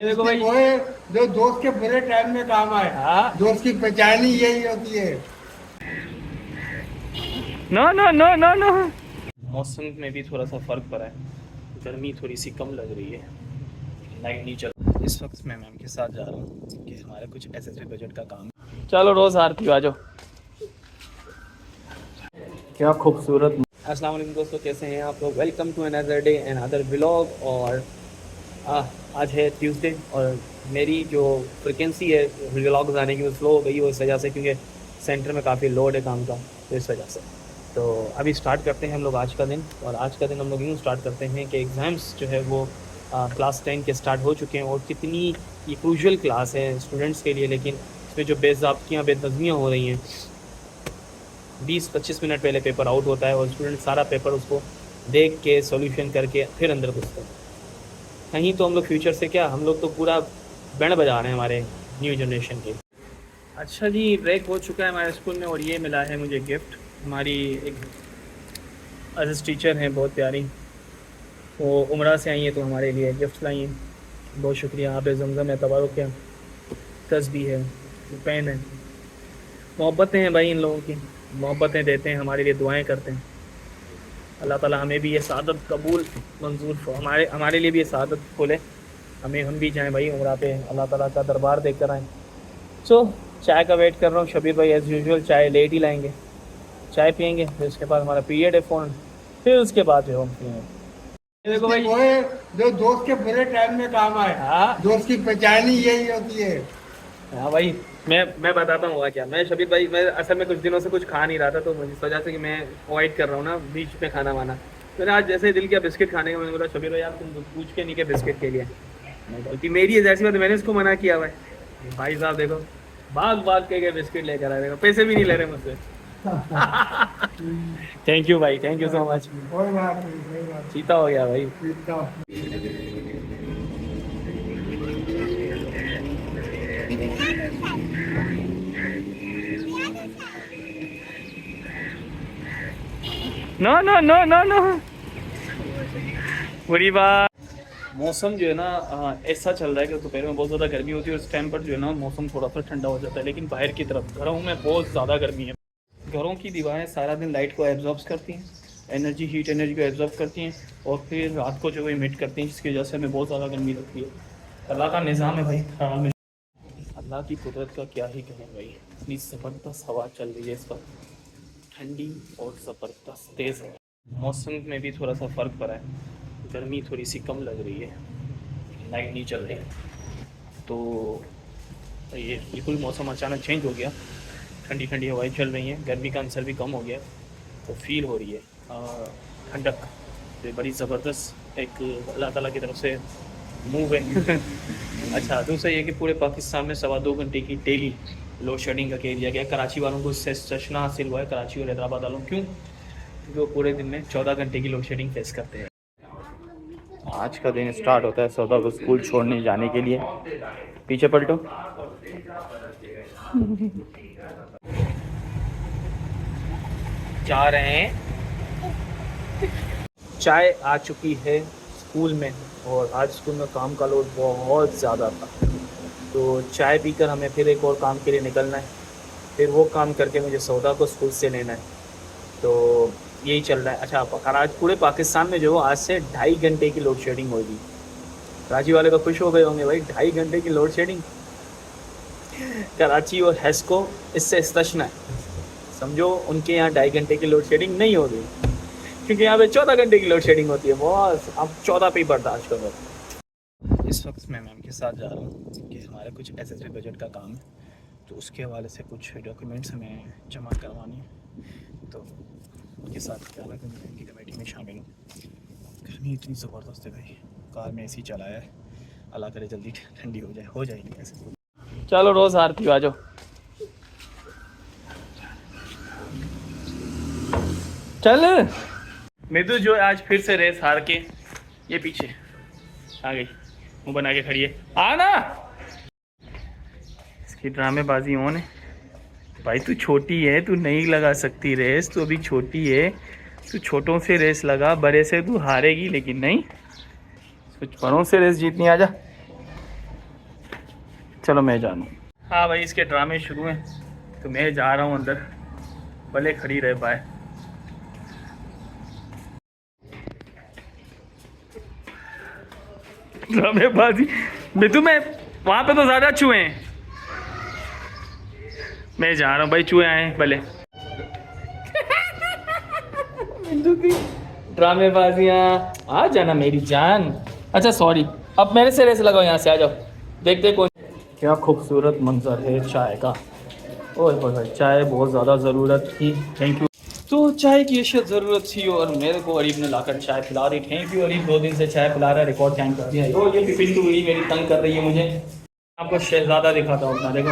देखो भाई, वो है जो दोस्त के बुरे टाइम में काम आए। हाँ। दोस्त की पहचान ही यही होती है। No no no no no. मौसम में भी थोड़ा सा फर्क पड़ा है, गर्मी थोड़ी सी कम लग रही है, लाइट नहीं चल। इस वक्त मैं मैम के साथ जा रहा हूँ कि हमारा कुछ एसएसबी बजट का काम है। चलो रोज़ आरती आ जाओ। क्या खूबसूरत। अस्सलाम वालेकुम दोस्तों, कैसे हैं आप लोग? Welcome to another day and other vlog. और आज है ट्यूसडे और मेरी जो फ्रिक्वेंसी है व्लॉग्स आने की वो स्लो हो गई है इस वजह से, क्योंकि सेंटर में काफ़ी लोड है काम का, तो इस वजह से। तो अभी स्टार्ट करते हैं हम लोग आज का दिन। और आज का दिन हम लोग यूँ स्टार्ट करते हैं कि एग्ज़ाम्स जो है वो क्लास 10 के स्टार्ट हो चुके हैं। और कितनी ये क्रूशियल क्लास है स्टूडेंट्स के लिए, लेकिन इसमें जो बेज़ाब्तियाँ बेनज़मियाँ हो रही हैं। 20-25 मिनट पहले पेपर आउट होता है और स्टूडेंट सारा पेपर उसको देख के सॉल्यूशन करके फिर अंदर घुसते हैं। कहीं तो हम लोग फ्यूचर से क्या, हम लोग तो पूरा बैंड बजा रहे हैं हमारे न्यू जनरेशन के। अच्छा जी, ब्रेक हो चुका है हमारे स्कूल में और ये मिला है मुझे गिफ्ट। हमारी एक एज टीचर हैं बहुत प्यारी, वो उमरा से आई हैं तो हमारे लिए गिफ्ट लाई हैं। बहुत शुक्रिया। आप जमज़म है, तबारुक है, तस्बीह है, पेन है। मोहब्बतें हैं भाई इन लोगों की, मोहब्बतें देते हैं, हमारे लिए दुआएं करते हैं। अल्लाह ताला हमें भी ये सआदत कबूल मंजूर हमारे हमारे लिए भी ये सआदत खोले, हम भी जाएं भाई उमरा पे, अल्लाह ताला का दरबार देख कर आएँ। सो चाय का वेट कर रहा हूँ। शबीर भाई एज़ यूजुअल चाय लेट ही लाएंगे, चाय पियेंगे, फिर उसके बाद हमारा पीरियड है फ़ोन, फिर उसके बाद जो हम पियेंगे। देखो भाई, वो है जो दोस्त के बुरे टाइम में काम आए। हाँ दोस्त की पहचान ही यही होती है। हाँ भाई, मैं बताता हूँ हुआ क्या। मैं शबीर भाई, मैं असल में कुछ दिनों से कुछ खा नहीं रहा था, तो मुझे इस वजह से कि मैं अवॉइड कर रहा हूँ ना बीच में खाना वाना। मैंने आज जैसे दिल किया बिस्किट खाने का, मैंने बोला शबीर भाई यार तुम पूछ के नहीं के बिस्किट के लिए, गलती मेरी है, जैसी बात मैंने इसको मना किया हुआ है। भाई साहब देखो, भाग भाग के बिस्किट लेकर आए, देखो पैसे भी नहीं ले रहे मुझसे। थैंक यू भाई, थैंक यू सो मच। कोई बात नहीं, कोई बात चीता हो गया भाई। नहीं। No no no no no, बुरी बात। मौसम जो है ना ऐसा चल रहा है कि दोपहर में बहुत ज़्यादा गर्मी होती है और इस टाइम पर जो है ना मौसम थोड़ा सा ठंडा हो जाता है, लेकिन बाहर की तरफ घरों में बहुत ज़्यादा गर्मी है। घरों की दीवारें सारा दिन लाइट को एब्जॉर्ब करती हैं, एनर्जी हीट एनर्जी को एब्जॉर्ब करती हैं और फिर रात को जो है इमिट करती हैं, जिसकी वजह से हमें बहुत ज़्यादा गर्मी लगती है। अल्लाह का निज़ाम है भाई, हवा में अल्लाह की कुदरत का क्या ही कहें भाई। इतनी ज़बरदस्त हवा चल रही है इस वक्त, ठंडी और ज़बरदस्त तेज़ है। मौसम में भी थोड़ा सा फ़र्क पड़ा है, गर्मी थोड़ी सी कम लग रही है, लाइट नहीं चल रही। तो ये बिल्कुल मौसम अचानक चेंज हो गया, ठंडी ठंडी हवाएं चल रही हैं, गर्मी का अंसर भी कम हो गया, तो फील हो रही है ठंडक। तो बड़ी ज़बरदस्त एक अल्लाह ताला की तरफ से मूव है। अच्छा, दूसरा ये कि पूरे पाकिस्तान में 2.25 घंटे की डेली लोड शेडिंग का कह दिया गया। कराची वालों को इससे चश्ना हासिल हुआ है, कराची और हैदराबाद वालों। क्यों? क्योंकि वो पूरे दिन में 14 घंटे की लोड शेडिंग फेस करते हैं। आज का दिन स्टार्ट होता है सौदा को स्कूल छोड़ने जाने के लिए। पीछे पलटो। जा रहे हैं, चाय आ चुकी है स्कूल में और आज स्कूल में काम का लोड बहुत ज़्यादा था, तो चाय पीकर हमें फिर एक और काम के लिए निकलना है, फिर वो काम करके मुझे सौदा को स्कूल से लेना है। तो यही चल रहा है। अच्छा, आज पूरे पाकिस्तान में जो आज से 2.5 घंटे की लोड शेडिंग होगी। कराची वाले तो खुश हो गए होंगे भाई, 2.5 घंटे की लोड शेडिंग। कराची और हेस्को इससे इस्तिस्ना है, समझो उनके यहाँ 2.5 घंटे की लोड शेडिंग नहीं होगी, क्योंकि यहाँ पे 14 घंटे की लोड शेडिंग होती है। बस अब 14 पे ही बर्दाश्त करो। इस वक्त मैं मैम के साथ जा रहा हूँ कि हमारा कुछ एसएसबी बजट का काम है, तो उसके हवाले से कुछ डॉक्यूमेंट्स हमें जमा करवानी है, तो उनके साथ क्या लगा मैं उनकी कमेटी में शामिल हूँ। गर्मी इतनी ज़बरदस्त है भाई, कार में एसी चलाया है, अल्लाह करे जल्दी ठंडी हो जाएगी ऐसे। चलो रोज़ आरती आ जाओ। चल मिदू जो आज फिर से रेस हार के ये पीछे आ गई, मुँह बना के खड़ी है। आना, इसकी ड्रामेबाजी ऑन है भाई। तू छोटी है, तू नहीं लगा सकती रेस, तू अभी छोटी है, तू छोटों से रेस लगा, बड़े से तू हारेगी। लेकिन नहीं, कुछ बड़ों से रेस जीतनी। आजा चलो मैं जानूँ। हाँ भाई, इसके ड्रामे शुरू हैं तो मैं जा रहा हूँ अंदर, भले खड़ी रहे। बाय। ड्रामेबाजी मितू में वहाँ पे तो ज़्यादा चूहे हैं। मैं जा रहा हूँ भाई, चूहे आए भले। मिंटू की ड्रामेबाजियाँ। आ जाना मेरी जान। अच्छा सॉरी, अब मेरे से रेस लगाओ, यहाँ से आ जाओ। देखते कौन। क्या खूबसूरत मंजर है चाय का। ओए होए, चाय बहुत ज़्यादा ज़रूरत थी। Thank you. तो चाय की अशद ज़रूरत थी और मेरे को अरीब ने लाकर चाय पिला रही। थैंक यू अरीब, 2 दिन से चाय पिला रहा है, रिकॉर्ड टाइम कर दिया। ओ ये पिंटू हुई मेरी, तंग कर रही है मुझे। आपको शहजादा दिखाता हूँ अपना, देखो।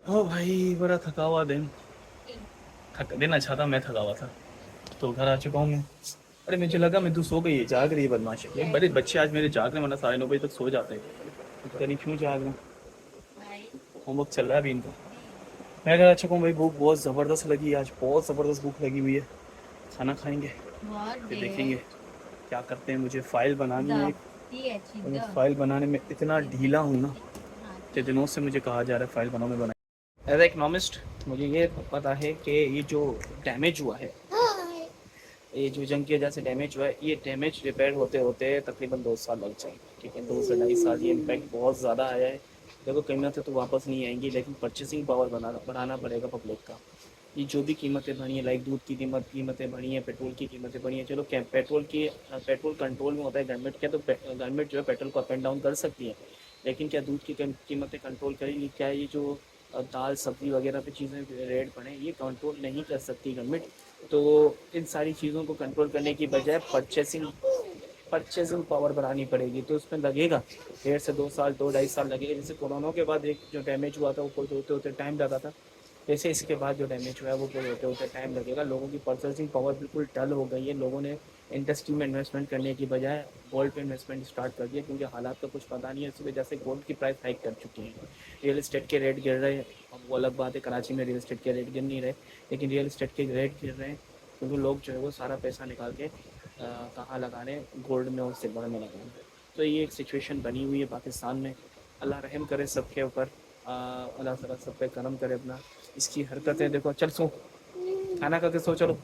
ओ भाई, बड़ा थका हुआ दिन। दिन अच्छा था, मैं थका हुआ था तो घर आ चुका हूँ मैं। अरे मुझे लगा मैं तू सो गई है, जाग रही है बदमाश। ये बड़े बच्चे आज मेरे जाग रहे, वरना 9:30 तक सो जाते हैं। करीब क्यों जाग रहे हैं? होमवर्क चल रहा है अभी इनका। मैं घर आ चुका हूँ भाई, भूख बहुत ज़बरदस्त लगी है आज, बहुत ज़बरदस्त भूख लगी हुई है। खाना खाएंगे फिर देखेंगे क्या करते हैं। मुझे फ़ाइल बनानी है और मैं फ़ाइल बनाने में इतना ढीला हूँ ना कि दिनों से मुझे कहा जा रहा है फ़ाइल बनाओ, मैं बनाई। एज ए इकनॉमिस्ट मुझे ये पता है कि ये जो डैमेज हुआ है, ये जो जंग की वजह से डैमेज हुआ है, ये डैमेज रिपेयर होते होते तकरीबन 2 साल लग जाएंगे। ठीक है, 2 से 2.5 साल। ये इम्पैक्ट बहुत ज़्यादा आया है। देखो कीमतें तो वापस नहीं आएंगी, लेकिन परचेसिंग पावर बढ़ाना पड़ेगा पब्लिक का। ये जो भी कीमतें बढ़ी हैं, लाइक दूध की कीमतें बढ़ी हैं, पेट्रोल की कीमतें बढ़ी हैं। चलो क्या पेट्रोल कंट्रोल में होता है गवर्नमेंट, क्या तो गवर्नमेंट जो है पेट्रोल को अप एंड डाउन कर सकती है, लेकिन क्या दूध की कीमतें कंट्रोल करेगी? क्या ये जो दाल सब्ज़ी वगैरह पे चीज़ें रेट बढ़े, ये कंट्रोल नहीं कर सकती गवर्नमेंट। तो इन सारी चीज़ों को कंट्रोल करने की बजाय परचेसिंग पावर बढ़ानी पड़ेगी, तो उसमें लगेगा 1.5 से 2 साल, 2-2.5 साल लगेगा। जैसे कोरोना के बाद एक जो डैमेज हुआ था वो कोई होते होते टाइम लगा था, वैसे इसके बाद जो डैमेज हुआ है वो कोई होते होते टाइम लगेगा। लोगों की परचेसिंग पावर बिल्कुल डल हो गई है। लोगों ने इंडस्ट्री में इन्वेस्टमेंट करने की बजाय गोल्ड पे इन्वेस्टमेंट स्टार्ट कर दिया, क्योंकि हालात का कुछ पता नहीं है। इसी वजह से गोल्ड की प्राइस हाइक कर चुकी है। रियल इस्टेट के रेट गिर रहे हैं। अब वो अलग बात है, कराची में रियल इस्टेट के रेट गिर नहीं रहे, लेकिन रियल इस्टेट के रेट गिर रहे हैं क्योंकि लोग जो है वो सारा पैसा निकाल के कहाँ लगाने, गोल्ड में और सिल्वर में लगाने। तो ये एक सिचुएशन बनी हुई है पाकिस्तान में। अल्लाह रहम करे सबके ऊपर, अल्लाह ताला सब पे करम करे अपना। इसकी हरकतें देखो। चल सो, खाना खा के सो, चलो।